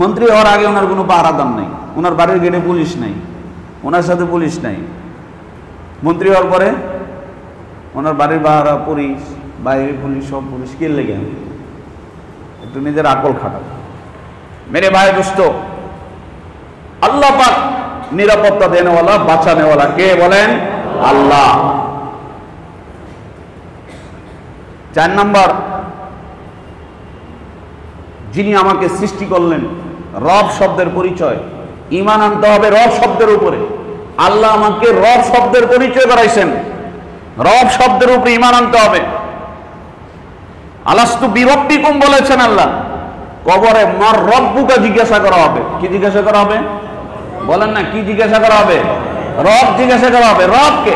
A: মন্ত্রী হওয়ার আগে ওনার কোনো পাহারাদার নেই, ওনার বাড়ির গেটে পুলিশ নাই, ওনার সাথে পুলিশ নাই। মন্ত্রী হওয়ার পরে ওনার বাড়ির পাহারা পুলিশ, বাইরের পুলিশ, সব পুলিশ। কে লেগে? একটু নিজের আকল খাটাও। মেরে ভাই দোস্ত, আল্লাহ পাক নিরাপত্তা দেনেওয়ালা, বাঁচানেওয়ালা কে বলেন? আল্লাহ। 4 নম্বর, যিনি আমাকে সৃষ্টি করলেন, রব শব্দের পরিচয়। ঈমান আনতে হবে রব শব্দের উপরে। আল্লাহ আমাকে রব শব্দের পরিচয় করাইছেন, রব শব্দের উপরে ঈমান আনতে হবে। আলাস্তু বিরব্বিকুম বলেছেন আল্লাহ। কবরে মার রব্বুকা জিজ্ঞাসা করা হবে। কি জিজ্ঞাসা করা হবে? বলেন না, কি জিজ্ঞাসা করা হবে? রব জিজ্ঞাসা করা হবে। রবকে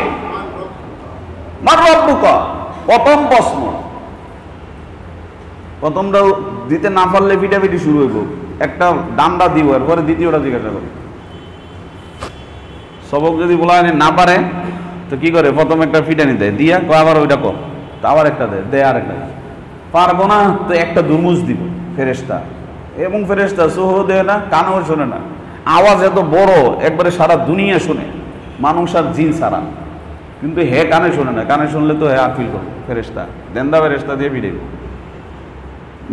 A: মার রব্বুকা, প্রথম প্রশ্ন। প্রথমটা দিতে না পারলে পিটাপিটি শুরু হইব, একটা ডান্ডা দিব, এরপরে দ্বিতীয়টা জিজ্ঞাসা করবে। সবক যদি বলা না পারে তো কি করে? প্রথম একটা ফিটানি দেয়, দিয়া আবার ওইটা কর, তা আবার একটা দেয় আর একটা। পারবো না তো একটা দুমুজ দিব ফেরেশতা, এবং ফেরেশতা সোহ দেয় না, কানেও শোনে না, আওয়াজ এত বড় একবারে সারা দুনিয়া শোনে, মানুষ আর জিন ছাড়া, কিন্তু হে কানে শোনে না। কানে শুনলে তো হে আপিল করবে ফেরেশতা, দেন্দা ফেরেশতা দিয়ে পিটাইব।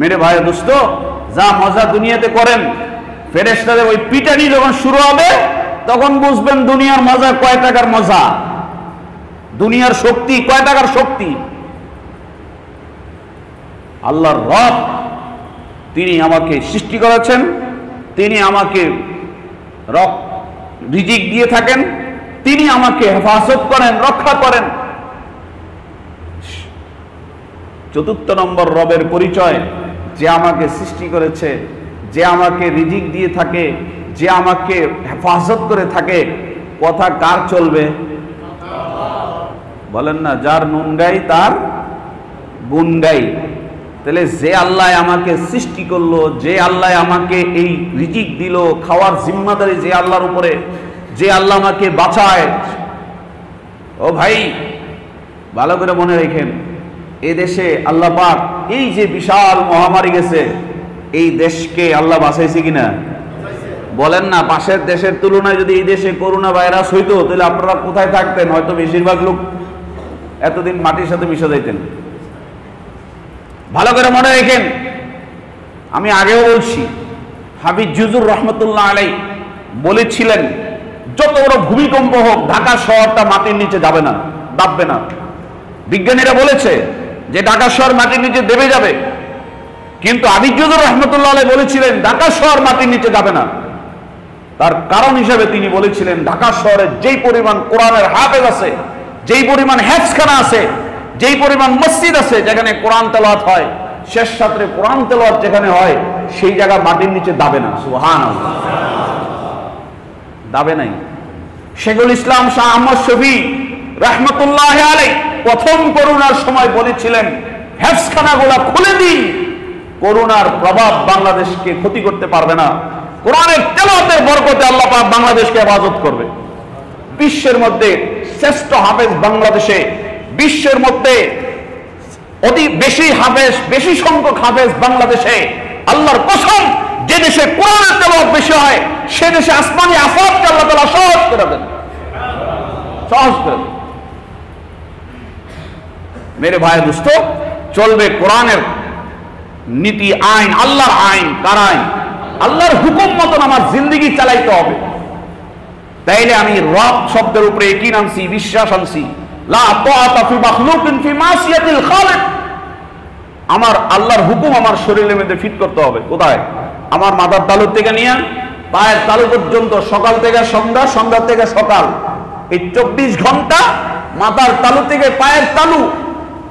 A: মেরে ভাই দোস্ত, যা মজা দুনিয়াতে করেন, ফেরেশতাদের ওই পিটানি যখন শুরু হবে তখন বুঝবেন দুনিয়ার মজা কয় টাকার মজা, দুনিয়ার শক্তি কয় টাকার শক্তি। আল্লাহর রব, তিনি আমাকে সৃষ্টি করেছেন, তিনি আমাকে রিজিক দিয়ে থাকেন, তিনি আমাকে হেফাজত করেন, রক্ষা করেন। 4 নম্বর রবের পরিচয়, যে আমাকে সৃষ্টি করেছে, যে আমাকে রিজিক দিয়ে থাকে, যে আমাকে হেফাজত করে থাকে। কথা কার চলবে? বলেন না, যার নুন গাই তার গুণ গাই। তাহলে যে আল্লাহ আমাকে সৃষ্টি করলো, যে আল্লাহ আমাকে এই রিজিক দিল, খাওয়ার জিম্মাদারি যে আল্লাহর উপরে, যে আল্লাহ আমাকে বাঁচায়। ও ভাই, ভালো করে মনে রেখেন, এই দেশে আল্লাহ পাক এই যে বিশাল মহামারী গেছে, এই দেশকে আল্লাহ বাঁচাইছে কিনা? বলেন না, পাশের দেশের তুলনায় যদি এই দেশে করোনা ভাইরাস হইতো তাহলে আপনারা কোথায় থাকতেন? হয়তো বেশিরভাগ লোক এতদিন মাটির সাথে মিশে যাইতেন। ভালো করে মনে রাখেন, আমি আগেও বলছি, হাফিজ জুজুর রহমতুল্লাহ আলাই বলেছিলেন, যত বড় ভূমিকম্প হোক ঢাকা শহরটা মাটির নিচে যাবে না, দাববে না। বিজ্ঞানীরা বলেছে যে ঢাকা শহর মাটির নিচে দেবে যাবে, কিন্তু হাফিজ জুজুর রহমতুল্লাহ আলাই বলেছিলেন ঢাকা শহর মাটির নিচে যাবে না। তার কারণ হিসেবে তিনি বলেছিলেন, ঢাকা শহরে যেই পরিমাণ কোরআনের হাফেজ আছে, যেই পরিমাণ হেফজখানা আছে, যেই পরিমাণ মসজিদ আছে যেখানে কোরআন তেলাওয়াত হয়, শেষ রাত্রে কোরআন তেলাওয়াত যেখানে হয়, সেই জায়গা মাটির নিচে দাবে না। সুবহানাল্লাহ, দাবে নাই। শেখুল ইসলাম শাহ আহমদ শফী রহমতুল্লাহ আলাইহি প্রথম করোনার সময় বলেছিলেন, হেফজখানাগুলো খুলে দিন, করোনার প্রভাব বাংলাদেশকে ক্ষতি করতে পারবে না। কোরআনের তেলাওয়াতের বরকতে আল্লাহ পাক বাংলাদেশকে হেফাজত করবে। বিশ্বের মধ্যে শ্রেষ্ঠ হাফেজ বাংলাদেশে, বিশ্বের মধ্যে অতি বেশি হাফেজ, বেশি সংখ্যক হাফেজ বাংলাদেশে। আল্লাহর কসম, যে দেশে কোরআনের তেলাওয়াত বেশি হয় সে দেশে আসমানি আফাতকে আল্লাহ তাআলা সহজ করে দেন, সহজ করে দেন। মেরে ভাই দোস্ত, চলবে কোরআনের নীতি, আইন, আল্লাহর আইন। কার আইন? আল্লাহর হুকুম মতন আমার জিন্দেগি চালাইতে হবে। তাইলে আমি রব শব্দের উপরে ইয়াকিন আনছি, বিশ্বাস আনছি। লা তাআতা ফি মাখলুকিন ফি মাসিয়াতিল খালিক। আমার আল্লাহর হুকুম আমার শরীরের মধ্যে ফিট করতে হবে। কোথায়? আমার মাথার তালু থেকে নিয়ে পায়ের তালু পর্যন্ত, সকাল থেকে সন্ধ্যা, সন্ধ্যা থেকে সকাল, এই 24 ঘন্টা মাথার তালু থেকে পায়ের তালু,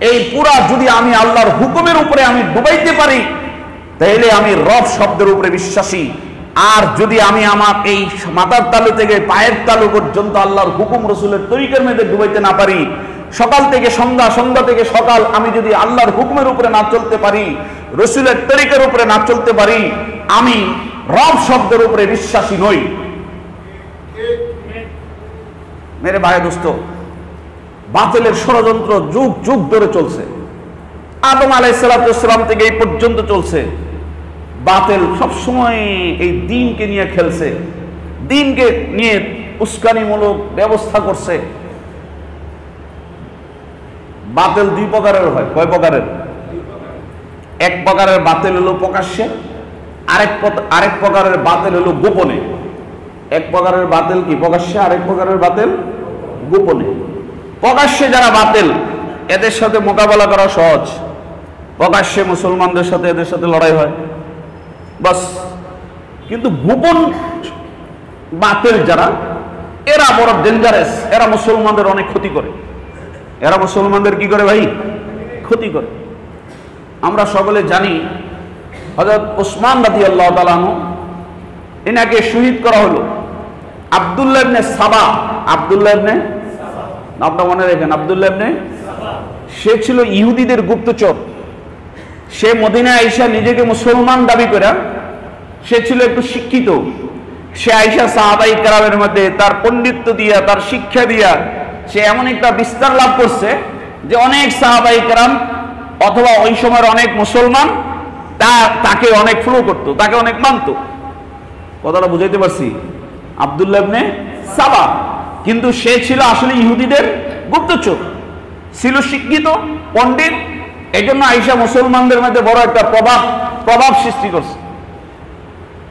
A: এই পুরা যদি আমি আল্লাহর হুকুমের উপরে আমি ডুবাইতে পারি, তাইলে আমি রব শব্দের উপরে বিশ্বাসী। আর যদি আমি আমার এই মাথার তালু থেকে পায়ের তালু পর্যন্ত আল্লাহর হুকুম রসুলের তরিকার মধ্যে ডুবাইতে না পারি, সকাল থেকে সন্ধ্যা, সন্ধ্যা থেকে সকাল আমি যদি আল্লাহর হুকুমের উপরে না চলতে পারি, রসুলের তরিকার উপরে না চলতে পারি, আমি রব শব্দের উপরে বিশ্বাসী নই। মেরে ভাই দোস্ত, বাতিলের ষড়যন্ত্র যুগ যুগ ধরে চলছে। আদম আলাইহিস সালাম থেকে এই পর্যন্ত চলছে। বাতিল সবসময় এই দ্বীনকে নিয়ে খেলছে, দ্বীনকে নিয়ে উস্কানিমূলক ব্যবস্থা করছে। বাতিল 2 প্রকারের হয়। কয় প্রকারের? এক প্রকারের বাতিল হলো প্রকাশ্যে, আরেক প্রকারের বাতিল হলো গোপনে। এক প্রকারের বাতিল কি প্রকাশ্যে, আরেক প্রকারের বাতিল গোপনে। প্রকাশ্যে যারা বাতিল এদের সাথে মোকাবেলা করা সহজ, প্রকাশ্যে মুসলমানদের সাথে এদের সাথে লড়াই হয় বাস। কিন্তু গোপন বাতিল যারা, এরা বড় ডেঞ্জারাস, এরা মুসলমানদের অনেক ক্ষতি করে। এরা মুসলমানদের কি করে ভাই? ক্ষতি করে। আমরা সকলে জানি হযরত ওসমান রাদিয়াল্লাহু তাআলা আনহু, এনাকে শহীদ করা হলো। আব্দুল্লাহ ইবনে সাবা, আব্দুল্লাহ ইবনে, আপনারা মনে রাখেন আব্দুল্লাহ ইবনে, সে ছিল ইহুদিদের গুপ্তচর। সে মদিনায় আইসা নিজেকে মুসলমান দাবি করে, সে ছিল একটু শিক্ষিত। সে আইসা সাহাবায়ে কেরামের মধ্যে তার পণ্ডিত্য দিয়া, তার শিক্ষা দিয়া সে এমন একটা বিস্তার লাভ করছে যে অনেক সাহাবায়ে কেরাম অথবা ওই সময়ের অনেক মুসলমান তাকে অনেক ফলো করত, তাকে অনেক মানত। কথাটা বুঝাইতে পারছি? আব্দুল্লাহ ইবনে সাবা, কিন্তু সে ছিল আসলে ইহুদিদের গুপ্তচর, ছিল শিক্ষিত পণ্ডিত। এই জন্য আইসা মুসলমানদের মধ্যে বড় একটা প্রভাব সৃষ্টি করছে।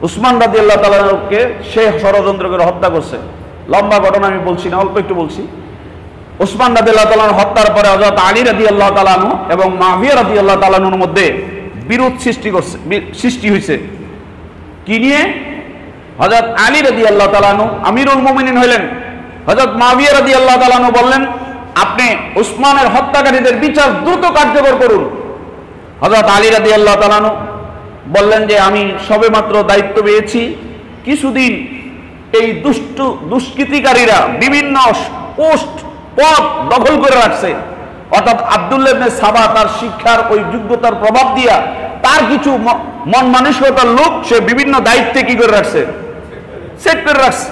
A: উসমান রাদিয়াল্লাহু তাআলাকে সে ষড়যন্ত্র করে হত্যা করছে। লম্বা ঘটনা আমি বলছি না, অল্প একটু বলছি। উসমান রাদিয়াল্লাহু তাআলার হত্যার পরে হযরত আলী রাদিয়াল্লাহু তাআলা আনহু এবং মুআবিয়া রাদিয়াল্লাহু তাআলা আনহুর মধ্যে বিরোধ সৃষ্টি হয়েছে। কি নিয়ে? হযরত আলী রাদিয়াল্লাহু তাআলা আনহু আমিরুল মুমিনিন হইলেন। হযরত মুআবিয়া রাদিয়াল্লাহু তাআলা আনহু বললেন, আপনি উসমানের হত্যাকারীদের বিচার দ্রুত কার্যকর করুন। হযরত আলী রাদিয়াল্লাহু তাআলা আনহু বললেন যে আমি সবেমাত্র দায়িত্ব পেয়েছি, কিছুদিন এই দুষ্কৃতিকারীরা বিভিন্ন পদ দখল করে রাখছে। অর্থাৎ আব্দুল্লাহ ইবনে সাবা তার শিক্ষার ওই যোগ্যতার প্রভাব দিয়া তার কিছু মন মানসিকতার লোক সে বিভিন্ন দায়িত্বে কি করে রাখছে, সেট করে রাখছে।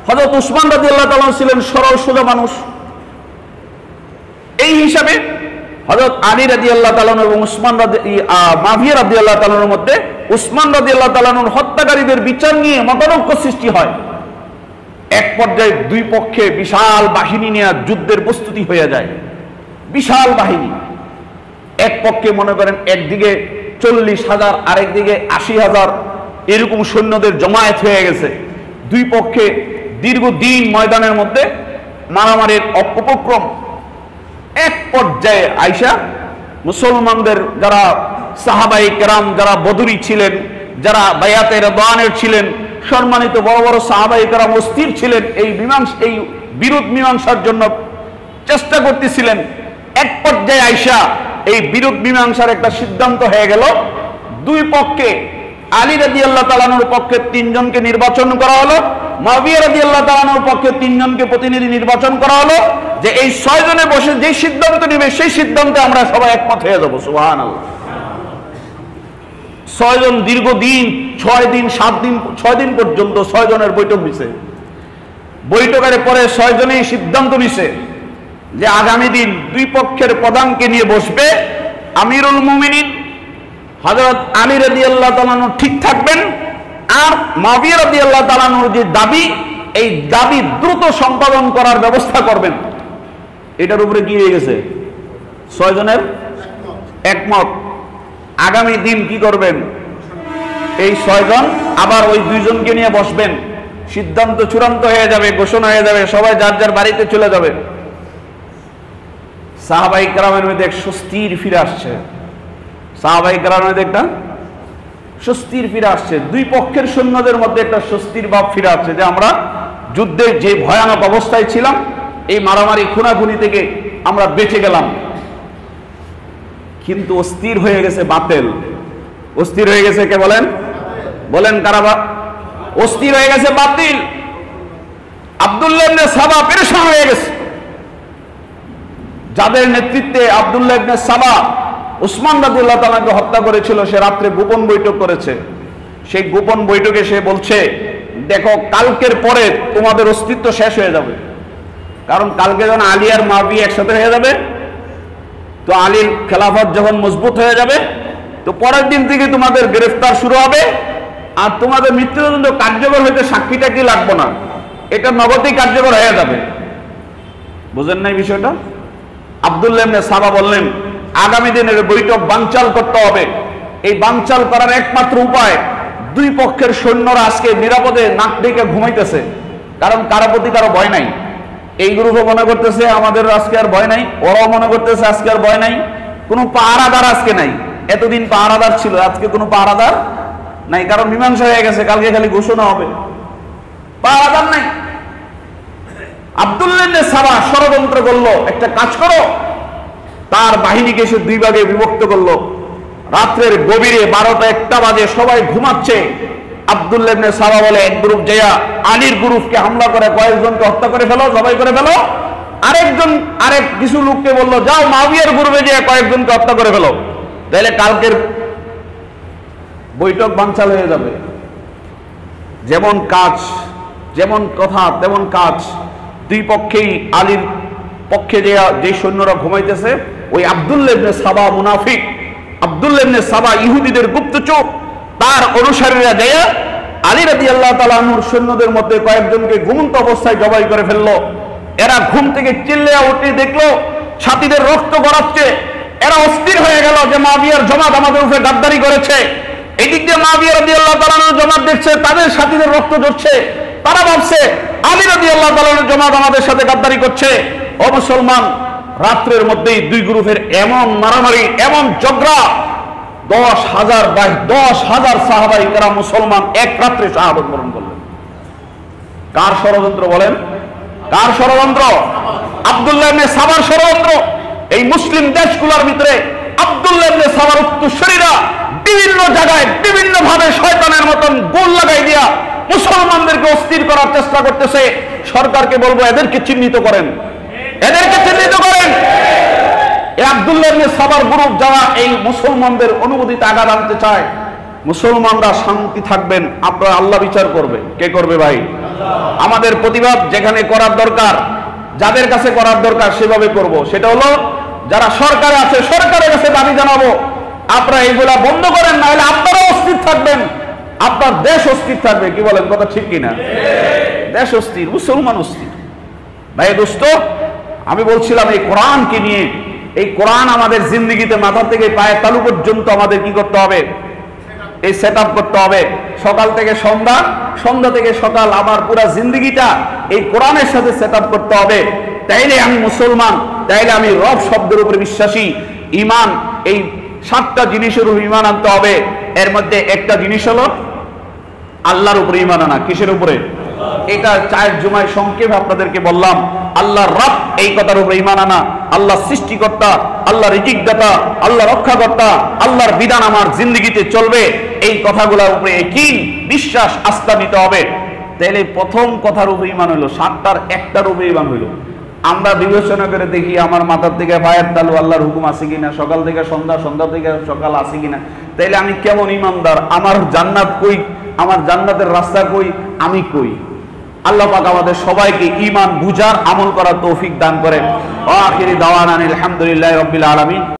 A: হযরত উসমান রাদিয়াল্লাহু তাআলা ছিলেন সরল সোজা মানুষ। এই হিসাবে হযরত আলী রাদিয়াল্লাহু তাআলা এবং মুআবিয়া রাদিয়াল্লাহু তাআলার মধ্যে উসমান রাদিয়াল্লাহু তাআলার হত্যাকারীদের বিচার নিয়ে মতানৈক্য সৃষ্টি হয়। এক পর্যায়ে দুই পক্ষে বিশাল বাহিনী নিয়ে যুদ্ধের প্রস্তুতি হয়ে যায়। বিশাল বাহিনী, এক পক্ষে মনে করেন একদিকে 40,000, আরেকদিকে 80,000, এরকম সৈন্যদের জমায়েত হয়ে গেছে। দুই পক্ষে দীর্ঘদিন ময়দানের মধ্যে মারামারির উপক্রম। এক পর্যায়ে আইসা মুসলমানদের যারা সাহাবায়ে কেরাম, যারা বদরি ছিলেন, যারা বায়াতে রিদওয়ানের ছিলেন, সম্মানিত বড় বড় সাহাবায়ে কেরাম অস্থির ছিলেন, এই বিরোধ মীমাংসার জন্য চেষ্টা করতেছিলেন। এক পর্যায়ে আইসা এই বিরোধ মীমাংসার একটা সিদ্ধান্ত হয়ে গেল। দুই পক্ষে আলী রাদিয়াল্লাহু তাআলার পক্ষে 3 জনকে নির্বাচন করা হলো, মুআবিয়া রাদিয়াল্লাহু তাআলার পক্ষে 3 জনকে প্রতিনিধি নির্বাচন করা হলো, যে এই 6 জনে বসে যে সিদ্ধান্ত নেবে সেই সিদ্ধান্তে আমরা সবাই একমত হয়ে যাব। সুবহানাল্লাহ। 6 জন দীর্ঘদিন 6 দিন পর্যন্ত 6 জনের বৈঠক হয়েছে। বৈঠকের পরে 6 জনেই সিদ্ধান্ত নিছে যে আগামী দিন দুই পক্ষের প্রধানকে নিয়ে বসবে আমিরুল মুমিনিন হযরত আলী রাদিয়াল্লাহু তাআলা ঠিক থাকবেন, আর মুআবিয়া রাদিয়াল্লাহু তাআলার যে দাবি, এই দাবি দ্রুত সম্পাদন করার ব্যবস্থা করবেন। এটার উপরে কি হয়ে গেছে? 6 জনের একমত। আগামী দিন কি করবেন? এই 6 জন আবার ওই 2 জনকে নিয়ে বসবেন, সিদ্ধান্ত চূড়ান্ত হয়ে যাবে, ঘোষণা হয়ে যাবে, সবাই যার যার বাড়িতে চলে যাবে। সাহাবায়ে কেরামের মধ্যে এক স্বস্তির ফিরে আসছে। সাহাবায়ে কেরামের মধ্যে একটা স্বস্তির ফিরে আসছে। দুই পক্ষের সৈন্যদের মধ্যে একটা স্বস্তির ভাব ফিরে আসছে যে আমরা যুদ্ধের যে ভয়ানক অবস্থায় ছিলাম, এই মারামারি খুনাখুনি থেকে আমরা বেঁচে গেলাম। কিন্তু অস্থির হয়ে গেছে বাতিল। অস্থির হয়ে গেছে কে বলেন? বলেন কারা? অস্থির হয়ে গেছে বাতিল। আব্দুল্লাহ ইবনে সাবা পেরেশান হয়ে গেছে। যাদের নেতৃত্বে আব্দুল্লাহ ইবনে সাবা উসমান রাদিয়াল্লাহু তাআলাকে হত্যা করেছিল, সে রাত্রে গোপন বৈঠক করেছে। সেই গোপন বৈঠকে সে বলছে, দেখো কালকের পরে তোমাদের অস্তিত্ব শেষ হয়ে যাবে। কারণ কালকে যখন আলী আর মুআবিয়া একসাথে হয়ে যাবে, তো আলীর খেলাফত যখন মজবুত হয়ে যাবে, তো পরের দিন থেকে তোমাদের গ্রেফতার শুরু হবে, আর তোমাদের মৃত্যুদণ্ড কার্যকর হইতে সাক্ষীটা কি লাগবে না, এটা নগদেই কার্যকর হয়ে যাবে। বুঝেন নাই বিষয়টা? আব্দুল্লাহ ইবনে সাবা বললেন, আগামী দিনের বৈঠক বানচাল করতে হবে। এই বানচাল করার একমাত্র উপায়, দুই পক্ষের সৈন্যরা আজকে নিরাপদে নাক ডেকে ঘুমাইতেছে, কারণ কারো প্রতি কারো ভয় নাই। এই গ্রুপও মনে করতেছে আমাদের আজকে আর ভয় নাই, ওরাও মনে করতেছে আজকে আর ভয় নাই, কোনো পাহারাদার আজকে নাই। এতদিন পাহারাদার ছিল, আজকে কোনো পাহারাদার নাই, কারণ মীমাংসা হয়ে গেছে, কালকে খালি ঘোষণা হবে, পাহারাদার নাই। আব্দুল্লাহ ইবনে সাবা ষড়যন্ত্র করলো, একটা কাজ করো, তার বাহিনীকে সে দুই ভাগে বিভক্ত করলো। রাত্রের গভীরে 12টা-1টা বাজে, সবাই ঘুমাচ্ছে। আব্দুল্লাহ ইবনে সাবা বলে, এক গ্রুপ যাইয়া আলীর গ্রুপকে হামলা করে কয়েকজনকে হত্যা করে ফেলো, জবাই করে ফেলো। আরেক কিছু লোককে বললো, যাও মুআবিয়ার গ্রুপে যেয়ে কয়েকজনকে হত্যা করে ফেলো, তাহলে কালকের বৈঠক বানচাল হয়ে যাবে। যেমন কাজ, যেমন কথা তেমন কাজ। দুই পক্ষেই আলীর পক্ষে যে সৈন্যরা ঘুমাইতেছে, ওই আব্দুল্লাহ ইবনে সাবা মুনাফিক, আব্দুল্লাহ ইবনে সাবা ইহুদিদের গুপ্তচর, তার অনুসারীরা যাইয়া আলী রাদিয়াল্লাহু তাআলা আনহুর সৈন্যদের মধ্যে কয়েকজনকে ঘুমন্ত অবস্থায় জবাই করে ফেললো। এরা ঘুম থেকে চিল্লিয়া উঠে দেখলো ছাতিদের রক্ত গড়াচ্ছে। এরা অস্থির হয়ে গেল যে মুআবিয়ার জামাত আমাদের উপরে গাদ্দারি করেছে। এদিক দিয়ে মুআবিয়া রাদিয়াল্লাহু তাআলা আনহু জামাত দেখছে, তাদের সাথীদের রক্ত ঝরছে। তারা ভাবছে আলী রাদিয়াল্লাহু তাআলা আনহু জামাত আমাদের সাথে গাদ্দারি করছে। ও মুসলমান, রাত্রের মধ্যেই দুই গ্রুপের এমন মারামারি, এমন ঝগড়া, 10,000 সাহাবায়ে কেরাম মুসলমান এক রাত্রে শাহাদাত বরণ করলেন। কার ষড়যন্ত্র বলেন? কার ষড়যন্ত্র? আব্দুল্লাহ ইবনে সাবার ষড়যন্ত্র। এই মুসলিম দেশগুলোর ভিতরে আব্দুল্লাহ ইবনে সাবার উত্তরসূরিরা বিভিন্ন জায়গায় বিভিন্ন ভাবে শয়তানের মতন গোল লাগাই দিয়া মুসলমানদেরকে অস্থির করার চেষ্টা করতেছে। সরকারকে বলবো, এদেরকে চিহ্নিত করেন, এদেরকে চিহ্নিত করেন। এই আব্দুল্লাহ ইবনে সাবার গ্রুপ যারা এই মুসলমানদের অনুভূতিতে আঘাত আনতে চায়, মুসলমানরা শান্তি থাকবেন, আপনারা আল্লাহ বিচার করবে। কে করবে ভাই? আমাদের প্রতিবাদ যেখানে করার দরকার, যাদের কাছে করার দরকার সেভাবে করব। সেটা হলো যারা সরকারে আছে সরকারের কাছে দাবি জানাবো, আপনারা এইগুলা বন্ধ করেন, না হলে আপনারাও অস্থির থাকবেন, আপনার দেশ অস্থির থাকবে। কি বলেন? কথা ঠিক কিনা? দেশ অস্থির, মুসলমান অস্থির। ভাই দোস্ত, আমি বলছিলাম এই কোরআনকে নিয়ে, এই কোরআন আমাদের জিন্দগিতে মাথা থেকে পায়ের তালু পর্যন্ত আমাদের কি করতে হবে? এই সেট আপ করতে হবে। সকাল থেকে সন্ধ্যা, সন্ধ্যা থেকে সকাল, আমার পুরা জিন্দগিটা এই কোরআনের সাথে সেট আপ করতে হবে। তাইলে আমি মুসলমান, তাইলে আমি রব শব্দের উপরে বিশ্বাসী। ঈমান, এই 7টা জিনিসের উপর ঈমান আনতে হবে। এর মধ্যে একটা জিনিস হলো আল্লাহর উপরে ঈমান আনা। কিসের উপরে? এটা 4 জুমায় সংক্ষেপে আপনাদেরকে বললাম। আল্লাহর রব, এই কথার উপরে ঈমান আনা। আল্লাহ সৃষ্টিকর্তা, আল্লাহ রিজিকদাতা, আল্লাহ রক্ষাকর্তা, আল্লাহর বিধান আমার জিন্দগিতে চলবে, এই কথাগুলোর উপরে একই বিশ্বাস আস্থা নিতে হবে। তাহলে প্রথম কথার উপরে ঈমান হইল, 7টার একটার উপরে ঈমান হইল। আমরা বিবেচনা করে দেখি আমার মাথার থেকে পায়ের তালু আল্লাহর হুকুম আছে কিনা, সকাল থেকে সন্ধ্যা, সন্ধ্যা থেকে সকাল আছে কিনা। তাইলে আমি কেমন ঈমানদার? আমার জান্নাত কই? আমার জান্নাতের রাস্তা কই? আমি কই? আল্লাহ পাক আমাদের সবাইকে ঈমান বুঝার, আমল করার তৌফিক দান করেন। আখিরি দাওয়ানা আলহামদুলিল্লাহি রাব্বিল আলামিন।